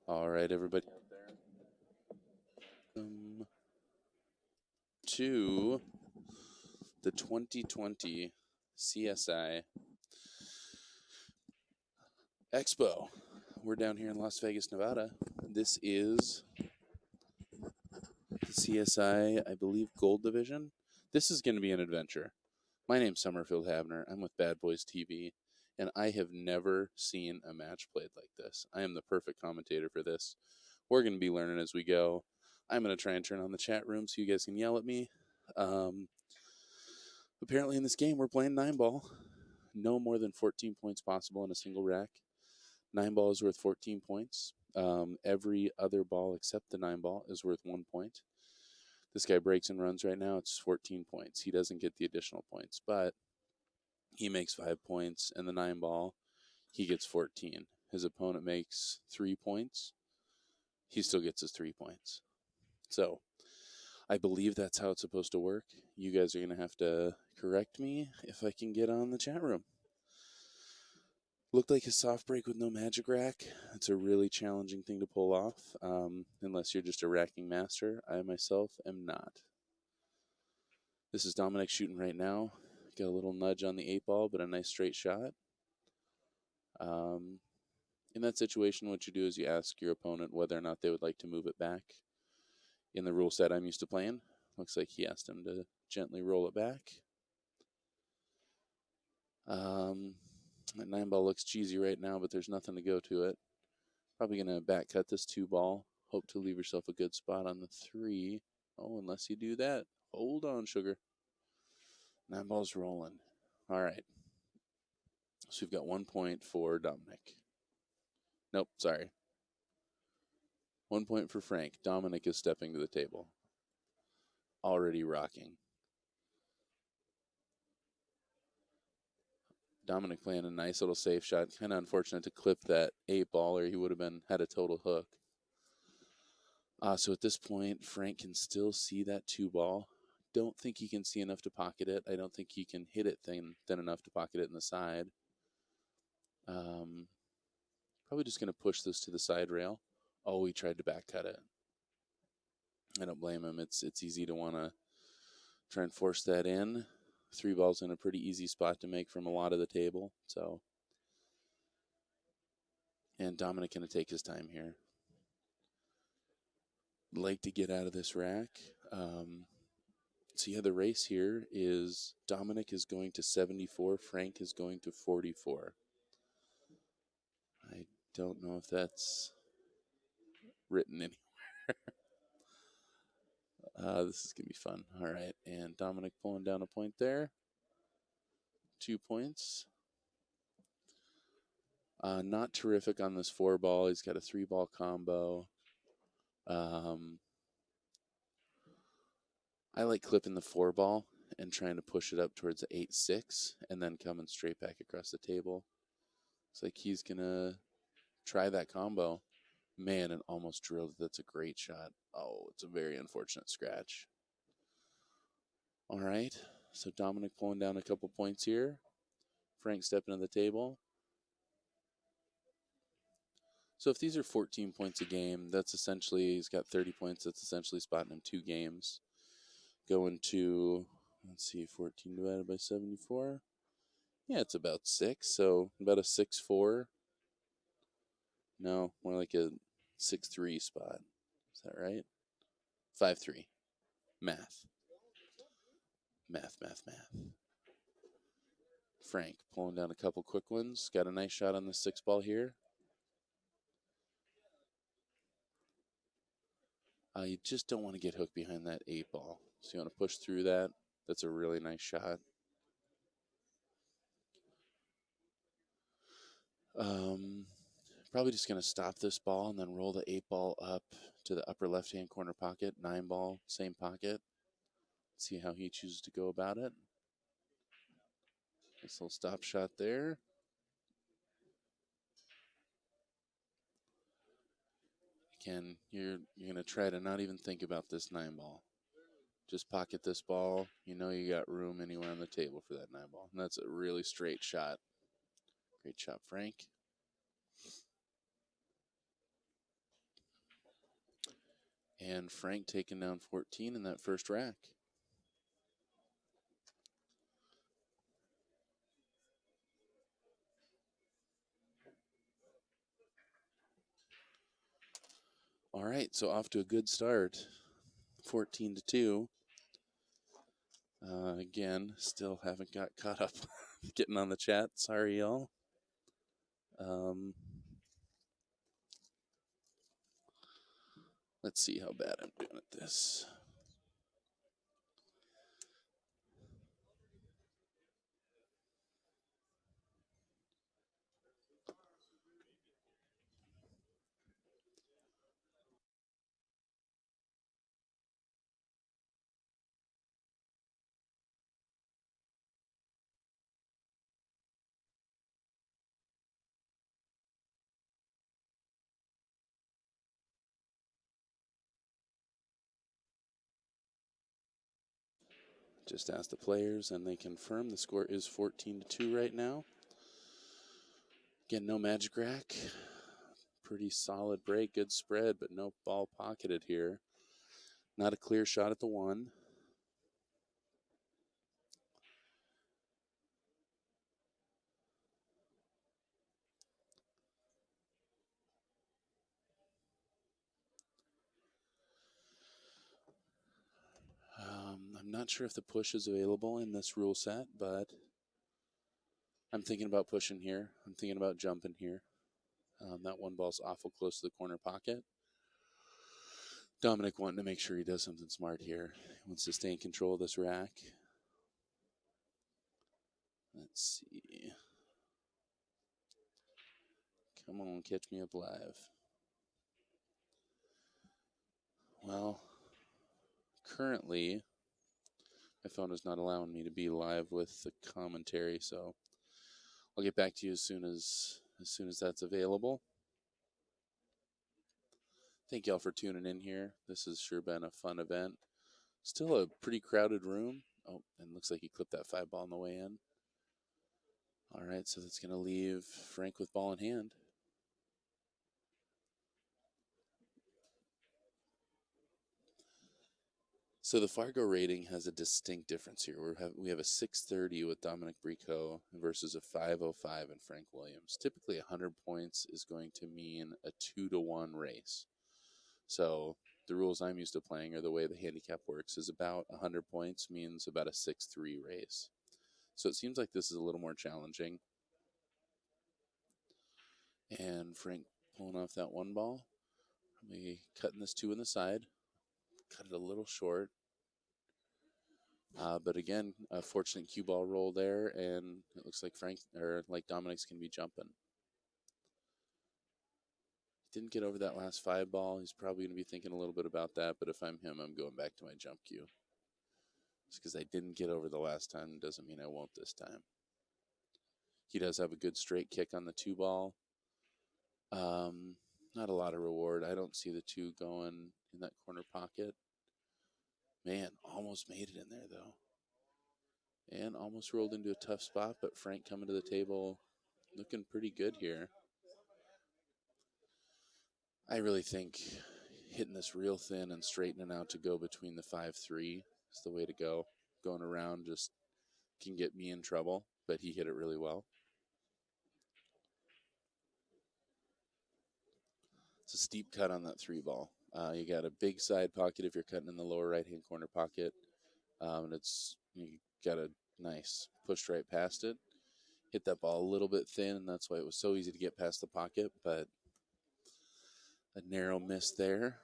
All right, everybody out there. To the 2020 CSI Expo. We're down here in Las Vegas, Nevada. This is the CSI, I believe, Gold Division. This is going to be an adventure. My name's Summerfield Havner. I'm with Bad Boys TV, and I have never seen a match played like this. I am the perfect commentator for this. We're going to be learning as we go. I'm going to try and turn on the chat room so you guys can yell at me. Apparently in this game, we're playing 9-ball. No more than 14 points possible in a single rack. 9-ball is worth 14 points. Every other ball except the 9-ball is worth 1 point. This guy breaks and runs right now. It's 14 points. He doesn't get the additional points, but he makes 5 points, and the 9-ball, he gets 14. His opponent makes 3 points. He still gets his 3 points. So I believe that's how it's supposed to work. You guys are going to have to correct me if I can get on the chat room. Looked like a soft break with no magic rack. It's a really challenging thing to pull off, unless you're just a racking master. I myself am not. This is Dominic shooting right now. Got a little nudge on the 8-ball, but a nice straight shot. In that situation, what you do is you ask your opponent whether or not they would like to move it back. In the rule set I'm used to playing, looks like he asked him to gently roll it back. That 9-ball looks cheesy right now, but there's nothing to go to it. Probably going to back cut this 2-ball. Hope to leave yourself a good spot on the 3. Oh, unless you do that. Hold on, sugar. 9-ball's rolling. All right. So we've got 1 point for Dominic. Nope, sorry. 1 point for Frank. Dominic is stepping to the table. Already rocking. Dominic playing a nice little safe shot. Kind of unfortunate to clip that 8-ball, or he would have had a total hook. So at this point, Frank can still see that 2-ball. Don't think he can see enough to pocket it. I don't think he can hit it thin enough to pocket it in the side. Probably just going to push this to the side rail. Oh, he tried to back cut it. I don't blame him. It's easy to want to try and force that in. 3-ball's in a pretty easy spot to make from a lot of the table. So, and Dominic going to take his time here. Like to get out of this rack. So yeah, the race here is Dominic is going to 74, Frank is going to 44. I don't know if that's written anywhere. This is going to be fun. All right, and Dominic pulling down a point there. 2 points. Not terrific on this 4-ball. He's got a 3-ball combo. I like clipping the 4-ball and trying to push it up towards the 8-6 and then coming straight back across the table. It's like he's going to try that combo. Man, and almost drilled it. That's a great shot. Oh, it's a very unfortunate scratch. All right, so Dominic pulling down a couple points here. Frank stepping to the table. So if these are 14 points a game, that's essentially, he's got 30 points. That's essentially spotting him 2 games. Going to, let's see, 14 divided by 74. Yeah, it's about 6, so about a 6-4. No, more like a 6-3 spot. Is that right? 5-3. Math. Frank pulling down a couple quick ones. Got a nice shot on the 6-ball here. You just don't want to get hooked behind that 8-ball. So you want to push through that. That's a really nice shot. Probably just going to stop this ball and then roll the 8-ball up to the upper left-hand corner pocket. 9-ball, same pocket. See how he chooses to go about it. Nice little stop shot there. Again, you're going to try to not even think about this 9-ball. Just pocket this ball. You know you got room anywhere on the table for that 9-ball. And that's a really straight shot. Great shot, Frank. And Frank taking down 14 in that first rack. All right, so off to a good start, 14-2. Again, still haven't got caught up getting on the chat. Sorry, y'all. Let's see how bad I'm doing at this. Just asked the players, and they confirm the score is 14-2 right now. Again, no magic rack. Pretty solid break, good spread, but no ball pocketed here. Not a clear shot at the one. I'm not sure if the push is available in this rule set, but I'm thinking about pushing here. I'm thinking about jumping here. That one ball's awful close to the corner pocket. Dominic wanting to make sure he does something smart here. He wants to stay in control of this rack. Let's see. Come on, catch me up live. Well, currently, my phone is not allowing me to be live with the commentary, so I'll get back to you as soon as that's available. Thank y'all for tuning in here. This has sure been a fun event. Still a pretty crowded room. Oh, and looks like he clipped that 5 ball on the way in. All right, so that's going to leave Frank with ball in hand. So the Fargo rating has a distinct difference here. We have a 630 with Dominic Brikho versus a 505 in Frank Williams. Typically, 100 points is going to mean a 2-1 race. So the rules I'm used to playing, or the way the handicap works, is about 100 points means about a 6-3 race. So it seems like this is a little more challenging. And Frank pulling off that one ball. Probably cutting this 2 in the side. Cut it a little short. But again, a fortunate cue ball roll there, and it looks like Dominic's going to be jumping. Didn't get over that last 5 ball. He's probably going to be thinking a little bit about that, but if I'm him, I'm going back to my jump cue. Just because I didn't get over the last time doesn't mean I won't this time. He does have a good straight kick on the 2 ball. Not a lot of reward. I don't see the 2 going in that corner pocket. Man, almost made it in there, though. And almost rolled into a tough spot, but Frank coming to the table looking pretty good here. I really think hitting this real thin and straightening out to go between the 5-3 is the way to go. Going around just can get me in trouble, but he hit it really well. It's a steep cut on that 3 ball. You got a big side pocket if you're cutting in the lower right-hand corner pocket. And you got a nice push right past it. Hit that ball a little bit thin, and that's why it was so easy to get past the pocket, but a narrow miss there.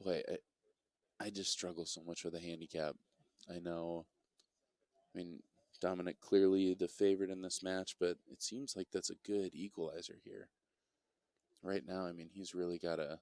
Boy, I just struggle so much with a handicap. I know, Dominic clearly the favorite in this match, but it seems like that's a good equalizer here. Right now, he's really got to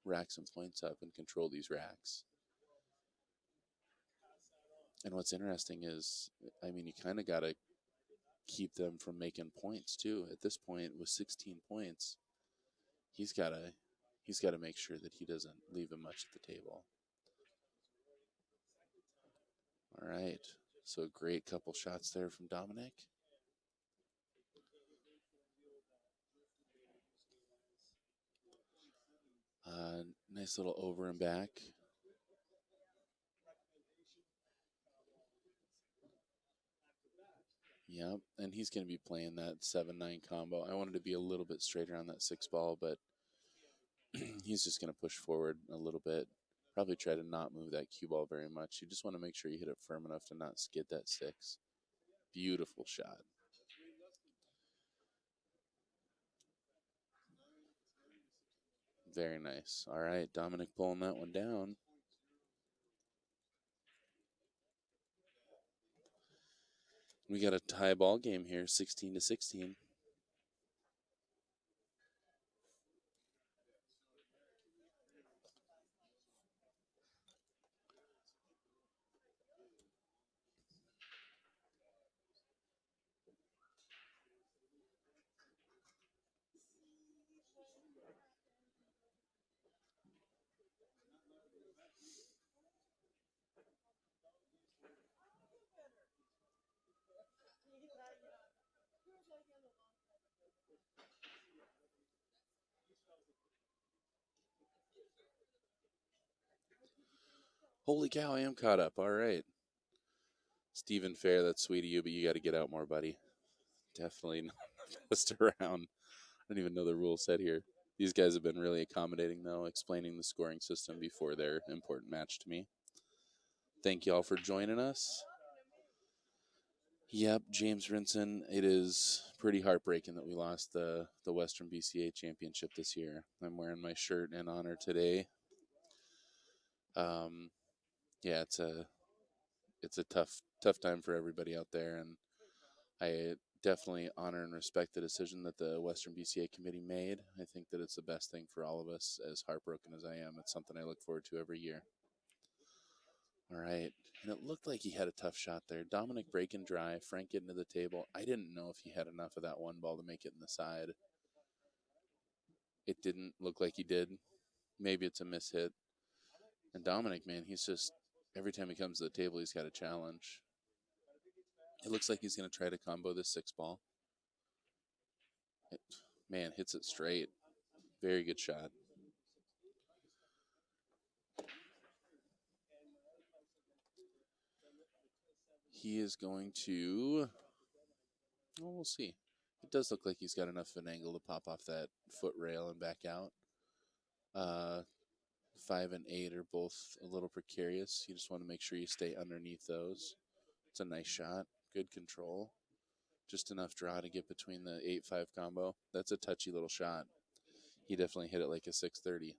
rack some points up and control these racks. And what's interesting is, you kind of got to keep them from making points too. At this point, with 16 points, he's got to make sure that he doesn't leave him much at the table. All right, so great couple shots there from Dominic. Nice little over and back. Yep, and he's going to be playing that 7-9 combo. I wanted to be a little bit straighter on that 6 ball, but he's just going to push forward a little bit. Probably try to not move that cue ball very much. You just want to make sure you hit it firm enough to not skid that 6. Beautiful shot. Very nice. All right, Dominic pulling that one down. We got a tie ball game here, 16-16. Holy cow, I am caught up. All right. Stephen Fair, that's sweet of you, but you got to get out more, buddy. Definitely not the best around. I don't even know the rule set here. These guys have been really accommodating, though, explaining the scoring system before their important match to me. Thank you all for joining us. Yep, James Rinson. It is pretty heartbreaking that we lost the Western BCA Championship this year. I'm wearing my shirt in honor today. Yeah, it's a tough time for everybody out there, and I definitely honor and respect the decision that the Western BCA committee made. I think that it's the best thing for all of us. As heartbroken as I am, it's something I look forward to every year. All right. And it looked like he had a tough shot there. Dominic breaking dry, Frank getting to the table. I didn't know if he had enough of that one ball to make it in the side. It didn't look like he did. Maybe it's a mishit. And Dominic, man, he's just, every time he comes to the table, he's got a challenge. It looks like he's going to try to combo this 6 ball. Man, hits it straight. Very good shot. He is going to, well, we'll see. It does look like he's got enough of an angle to pop off that foot rail and back out. 5 and 8 are both a little precarious. You just want to make sure you stay underneath those. It's a nice shot. Good control. Just enough draw to get between the 8-5 combo. That's a touchy little shot. He definitely hit it like a 630.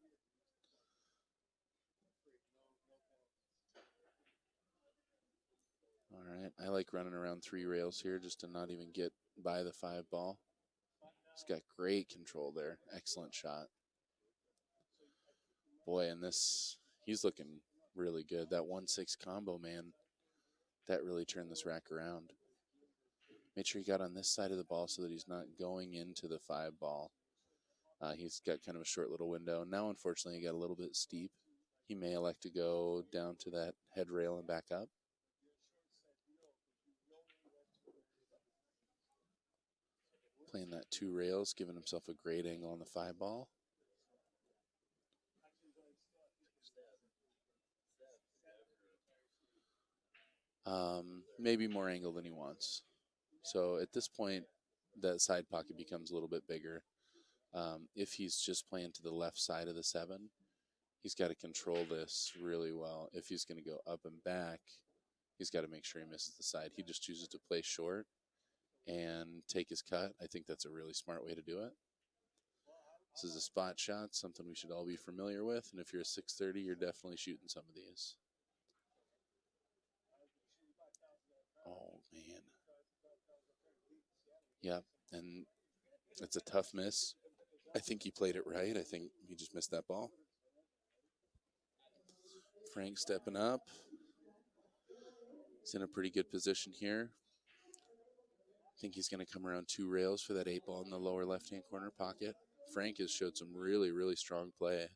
All right. I like running around 3 rails here just to not even get by the 5 ball. He's got great control there. Excellent shot. Boy, and this, he's looking really good. That 1-6 combo, man, that really turned this rack around. Made sure he got on this side of the ball so that he's not going into the 5 ball. He's got kind of a short little window. Now, unfortunately, he got a little bit steep. He may elect to go down to that head rail and back up. Playing that 2 rails, giving himself a great angle on the 5 ball. Maybe more angle than he wants. So at this point, that side pocket becomes a little bit bigger. If he's just playing to the left side of the 7, he's got to control this really well. If he's going to go up and back, he's got to make sure he misses the side. He just chooses to play short and take his cut. I think that's a really smart way to do it. This is a spot shot, something we should all be familiar with. And if you're a 630, you're definitely shooting some of these. Oh, man. Yeah, and it's a tough miss. I think he played it right. I think he just missed that ball. Frank stepping up. He's in a pretty good position here. I think he's going to come around 2 rails for that 8 ball in the lower left-hand corner pocket. Frank has showed some really, really strong play.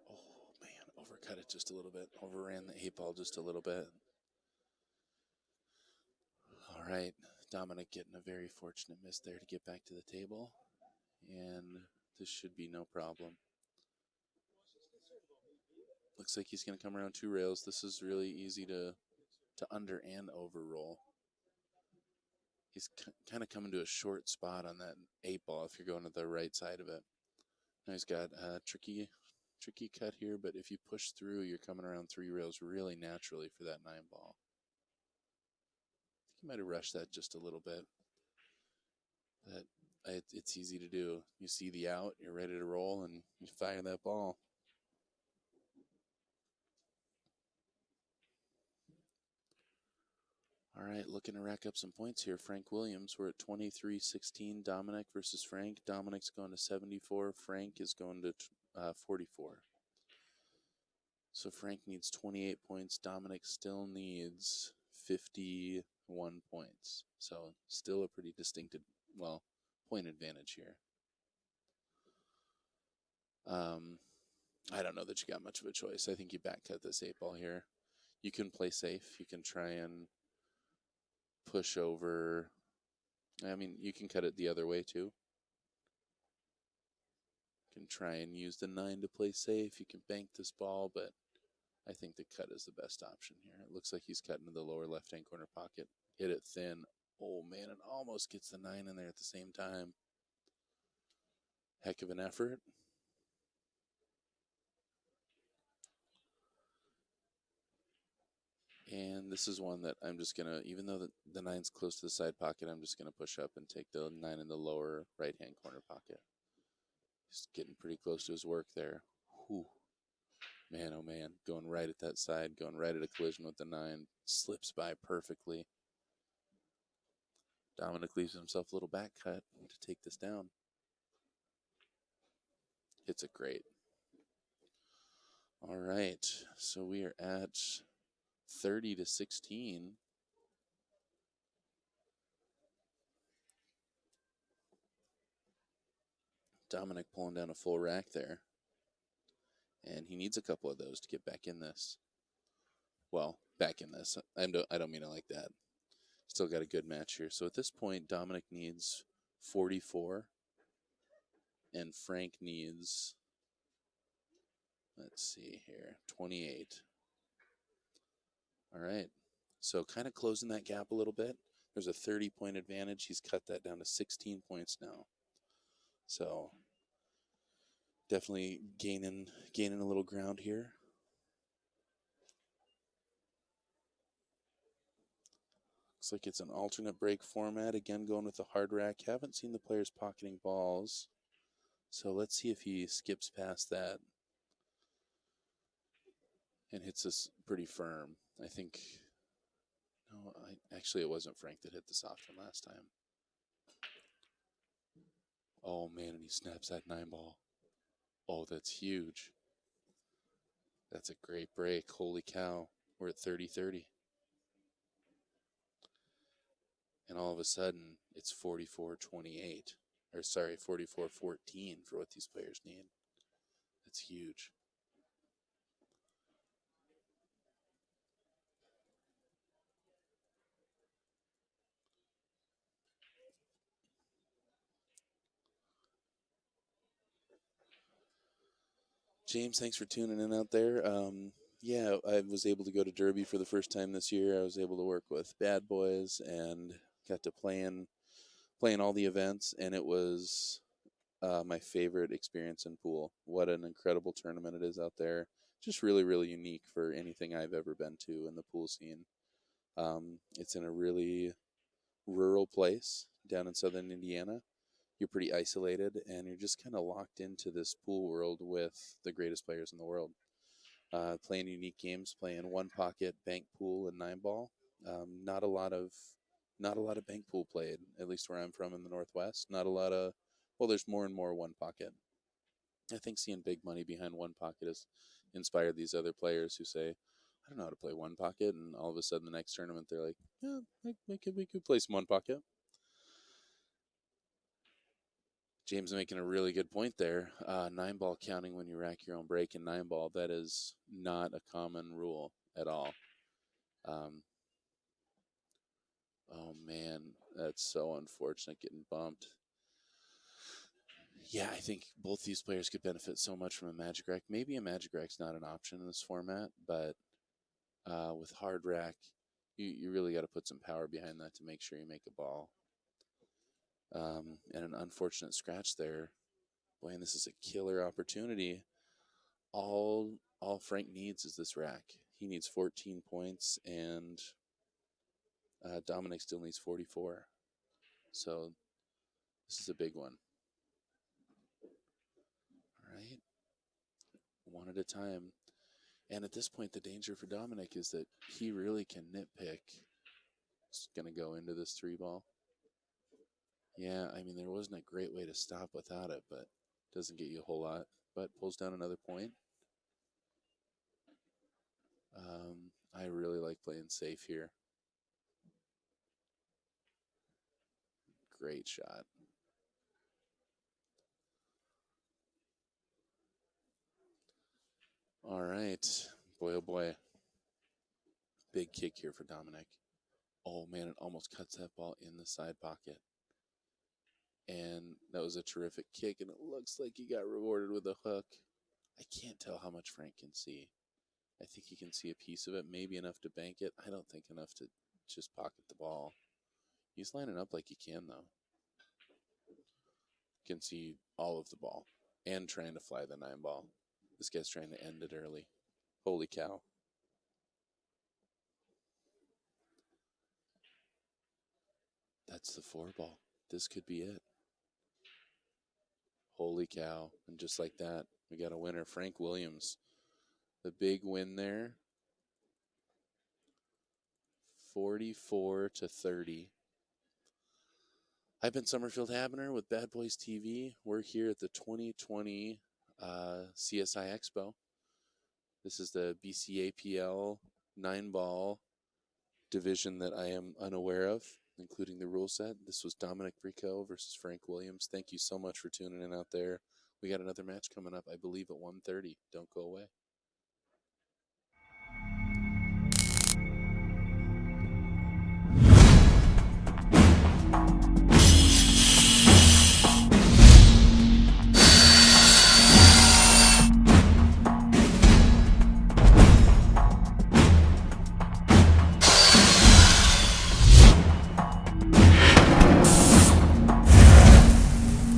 Oh, man, overcut it just a little bit. Overran the 8 ball just a little bit. All right, Dominic getting a very fortunate miss there to get back to the table. And this should be no problem. Looks like he's going to come around 2 rails. This is really easy to under and over roll. He's kind of coming to a short spot on that 8 ball if you're going to the right side of it. Now he's got a tricky cut here, but if you push through, you're coming around 3 rails really naturally for that 9 ball. I think he might have rushed that just a little bit. But it's easy to do. You see the out, you're ready to roll, and you fire that ball. All right, looking to rack up some points here. Frank Williams, we're at 23-16. Dominic versus Frank. Dominic's going to 74. Frank is going to 44. So Frank needs 28 points. Dominic still needs 51 points. So still a pretty distinct, point advantage here. I don't know that you got much of a choice. I think you back cut this 8 ball here. You can play safe. You can try and push over. I mean, you can cut it the other way too. You can try and use the 9 to play safe. You can bank this ball, but I think the cut is the best option here. It looks like he's cutting to the lower left-hand corner pocket. Hit it thin. Oh, man, it almost gets the 9 in there at the same time. Heck of an effort. And this is one that I'm just going to, even though the 9's close to the side pocket, I'm just going to push up and take the 9 in the lower right-hand corner pocket. He's getting pretty close to his work there. Whew. Man, oh man, going right at that side, going right at a collision with the 9. Slips by perfectly. Dominic leaves himself a little back cut to take this down. Hits it great. All right, so we are at 30-16. Dominic pulling down a full rack there. And he needs a couple of those to get back in this. Well, back in this. I don't mean it like that. Still got a good match here. So at this point, Dominic needs 44. And Frank needs, let's see here, 28. All right. So kind of closing that gap a little bit. There's a 30-point advantage. He's cut that down to 16 points now. So definitely gaining a little ground here. Looks like it's an alternate break format. Again, going with the hard rack. Haven't seen the players pocketing balls. So let's see if he skips past that and hits this pretty firm. I think, no, actually it wasn't Frank that hit the soft one last time. Oh, man, and he snaps that 9 ball. Oh, that's huge. That's a great break. Holy cow. We're at 30-30. And all of a sudden, it's 44-28. Or, sorry, 44-14 for what these players need. That's huge. James, thanks for tuning in out there. Yeah, I was able to go to Derby for the first time this year. I was able to work with Bad Boys and got to playing all the events, and it was my favorite experience in pool. What an incredible tournament it is out there. Just really, really unique for anything I've ever been to in the pool scene. It's in a really rural place down in southern Indiana. You're pretty isolated, and you're just kind of locked into this pool world with the greatest players in the world. Playing unique games, playing 1 pocket, bank pool, and 9 ball. Not a lot of bank pool played, at least where I'm from in the Northwest. Not a lot of, well, there's more and more 1 pocket. I think seeing big money behind 1 pocket has inspired these other players who say, I don't know how to play 1 pocket, and all of a sudden the next tournament they're like, yeah, we could play some 1 pocket. James making a really good point there. 9 ball counting when you rack your own break in 9 ball, that is not a common rule at all. Oh man, That's so unfortunate getting bumped. Yeah, I think both these players could benefit so much from a Magic Rack. Maybe a Magic Rack's not an option in this format, but with Hard Rack, you really got to put some power behind that to make sure you make a ball. And an unfortunate scratch there. Boy, and this is a killer opportunity. All Frank needs is this rack. He needs 14 points, and Dominic still needs 44. So this is a big one. All right, one at a time. And at this point, the danger for Dominic is that he really can nitpick. It's going to go into this 3-ball. Yeah, I mean, there wasn't a great way to stop without it, but doesn't get you a whole lot. But pulls down another point. I really like playing safe here. Great shot. All right. Boy, oh boy. Big kick here for Dominic. Oh, man, it almost cuts that ball in the side pocket. And that was a terrific kick, and it looks like he got rewarded with a hook. I can't tell how much Frank can see. I think he can see a piece of it, maybe enough to bank it. I don't think enough to just pocket the ball. He's lining up like he can, though. Can see all of the ball and trying to fly the 9-ball. This guy's trying to end it early. Holy cow. That's the 4-ball. This could be it. Holy cow. And just like that, we got a winner. Frank Williams. The big win there. 44-30. I've been Summerfield Habner with Bad Boys TV. We're here at the 2020 CSI Expo. This is the BCAPL 9-ball division that I am unaware of, including the rule set. This was Dominic Brikho versus Frank Williams. Thank you so much for tuning in out there. We got another match coming up, I believe, at 1:30. Don't go away.